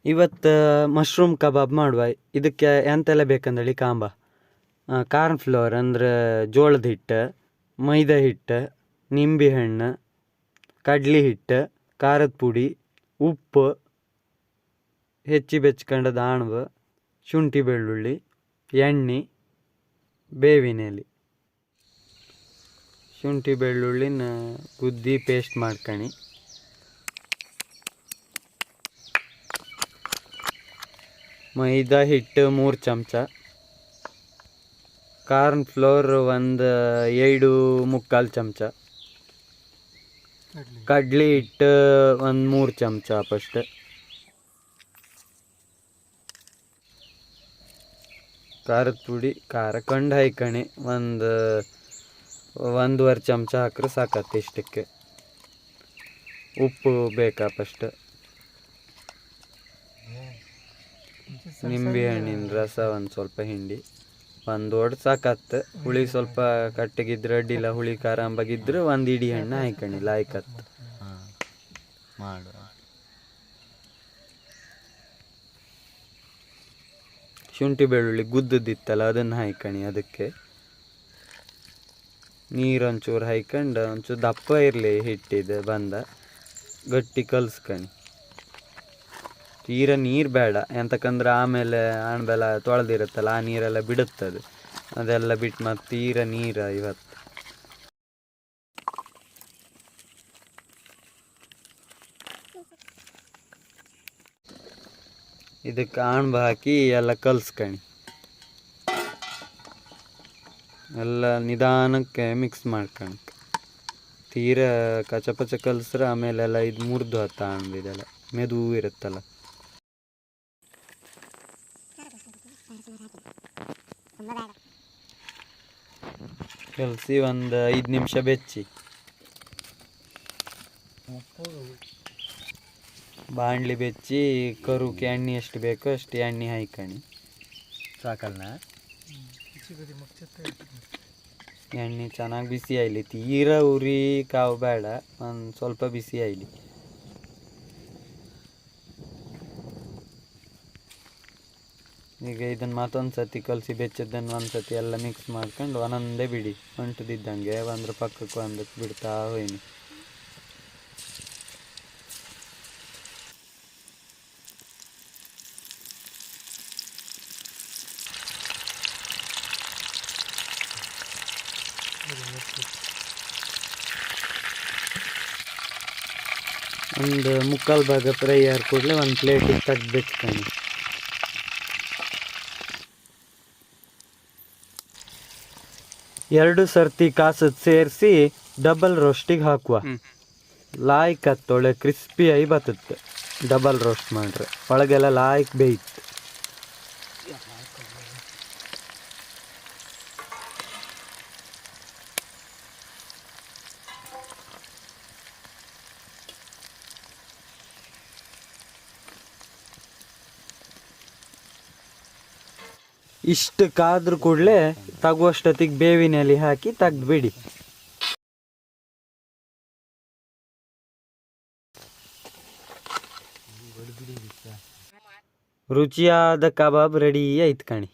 ಇವತ್ತು mushroom kebab ಮಾಡುವ. ಇದಕ್ಕೆ ಎಂತೆಲ್ಲ ಬೇಕಂದೇಳಿ ಕಾಂಬ. ಕಾರ್ನ್ ಫ್ಲೋರ್ ಅಂದರೆ ಜೋಳದ ಹಿಟ್ಟು, ಮೈದಾ ಹಿಟ್ಟು, ನಿಂಬೆ ಹಣ್ಣು, ಕಡ್ಲಿ ಹಿಟ್ಟು, ಖಾರದ ಪುಡಿ, ಉಪ್ಪು, ಹೆಚ್ಚಿ ಬೆಚ್ಕೊಂಡದ ಆಣವು, ಶುಂಠಿ ಬೆಳ್ಳುಳ್ಳಿ, ಎಣ್ಣೆ, ಬೇವಿನ ಎಲೆ. ಶುಂಠಿ ಬೆಳ್ಳುಳ್ಳಿನ ಗುದ್ದಿ ಪೇಸ್ಟ್ ಮಾಡ್ಕಣಿ. ಮೈದಾ ಹಿಟ್ಟು 3 ಚಮಚ, ಕಾರ್ನ್ ಫ್ಲೋರ್ 1.25 ಚಮಚ, ಕಡ್ಲಿ ಹಿಟ್ಟು 3 ಚಮಚ ಫಸ್ಟ್, ಖಾರದ ಪುಡಿ ಖಾರ ಕಂಡು ಹಾಯ್ಕಣಿ 1.5 ಚಮಚ ಹಾಕ್ರೆ ಸಾಕತ್ತೆ ಇಷ್ಟಕ್ಕೆ. ಉಪ್ಪು ಬೇಕಾ ಫಸ್ಟ್. ನಿಂಬೆ ಹಣ್ಣಿನ ರಸ ಸ್ವಲ್ಪ ಹಿಂಡಿ, ಒಂದು ಒಡ್ ಸಾಕತ್ತೆ. ಹುಳಿ ಸ್ವಲ್ಪ ಕಟ್ಟಗಿದ್ರೆ ಅಡ್ಡಿಲ್ಲ, ಹುಳಿ ಖಾರ ಅಂಬಾಗಿದ್ರೆ 1 ಇಡೀ ಹಣ್ಣು ಹಾಯ್ಕಣಿ ಲಾಯ್ಕತ್ತು. ಶುಂಠಿ ಬೆಳ್ಳುಳ್ಳಿ ಗುದ್ದದಿತ್ತಲ್ಲ ಅದನ್ನು ಹಾಯ್ಕಣಿ. ಅದಕ್ಕೆ ನೀರೊಂಚೂರು ಹಾಯ್ಕೊಂಡು ಒಂಚೂರು ದಪ್ಪ ಇರಲಿ ಹಿಟ್ಟಿದ್ದು ಗಟ್ಟಿ ಕಲ್ಸ್ಕಣಿ. ತೀರ ನೀರು ಬೇಡ, ಎಂತಕ್ಕಂದ್ರೆ ಆಮೇಲೆ ಆಣಬೆಲ್ಲ ತೊಳೆದಿರುತ್ತಲ್ಲ ಆ ನೀರೆಲ್ಲ ಬಿಡುತ್ತದೆ. ಅದೆಲ್ಲ ಬಿಟ್ಟು ಮತ್ತೆ ತೀರ ನೀರು ಇವತ್ತು. ಇದಕ್ಕೆ ಆಣ್ಬ ಹಾಕಿ ಎಲ್ಲ ಕಲ್ಸ್ಕಣಿ. ಎಲ್ಲ ನಿಧಾನಕ್ಕೆ ಮಿಕ್ಸ್ ಮಾಡ್ಕಣಿ. ತೀರ ಕಚಪಚ ಕಲ್ಸ್ರೆ ಆಮೇಲೆಲ್ಲ ಇದು ಮುರಿದು ಹತ್ತ ಆಣ್ಬ ಇದೆಲ್ಲ ಮೆದು ಇರುತ್ತಲ್ಲ. ಕಲಸಿ 5 ನಿಮಿಷ ಬೆಚ್ಚಿ. ಬಾಣಲಿ ಬೆಚ್ಚಿ ಕರುಕ್ಕೆ ಎಣ್ಣೆ ಎಷ್ಟು ಬೇಕೋ ಅಷ್ಟು ಎಣ್ಣೆ ಹಾಯ್ಕಣಿ. ಸಾಕಲ್ಲ, ಎಣ್ಣೆ ಚೆನ್ನಾಗಿ ಬಿಸಿ ಆಯ್ಲಿ. ತೀರ ಉರಿ ಕಾವು ಬೇಡ, ಒಂದು ಸ್ವಲ್ಪ ಬಿಸಿ ಆಯ್ಲಿ. ಈಗ ಇದನ್ನು ಮತ್ತೊಂದು ಸತಿ ಕಲಸಿ ಬೆಚ್ಚದನ್ನು ಒಂದ್ಸತಿ ಎಲ್ಲ ಮಿಕ್ಸ್ ಮಾಡ್ಕೊಂಡು ಒಂದೊಂದೇ ಬಿಡಿ, ಅಂಟುದಿದ್ದಂಗೆ ಒಂದ್ರ ಪಕ್ಕಕ್ಕೆ ಒಂದಕ್ಕೆ ಬಿಡ್ತಾ ಹೋಯ್ನಿ. ಒಂದು 3/4 ಭಾಗ ಫ್ರೈ ಆದ ಕೂಡಲೇ ಒಂದು ಪ್ಲೇಟಿಗೆ ತೆಗ್ದು ಬೆಚ್ಕೊಂಡು 2 ಸರ್ತಿ ಕಾಸದ್ ಸೇರಿಸಿ ಡಬಲ್ ರೋಸ್ಟಿಗೆ ಹಾಕುವ. ಲಾಯ್ಕ್ ಹತ್ತೊಳೆ ಕ್ರಿಸ್ಪಿ ಆಗಿ ಬರ್ತದೆ. ಡಬಲ್ ರೋಸ್ಟ್ ಮಾಡ್ರೆ ಒಳಗೆಲ್ಲ ಲಾಯ್ಕ್ ಬೇಯ್ತು. ಇಷ್ಟು ಕಾದ್ರ ಕೂಡಲೇ ತಗುವಷ್ಟೊತ್ತಿಗೆ ಬೇವಿನ ಎಲೆ ಹಾಕಿ ತೆಗ್ದುಬಿಡಿ. ರುಚಿಯಾದ ಕಬಾಬ್ ರೆಡಿ ಆಯ್ತು ಕಣಿ.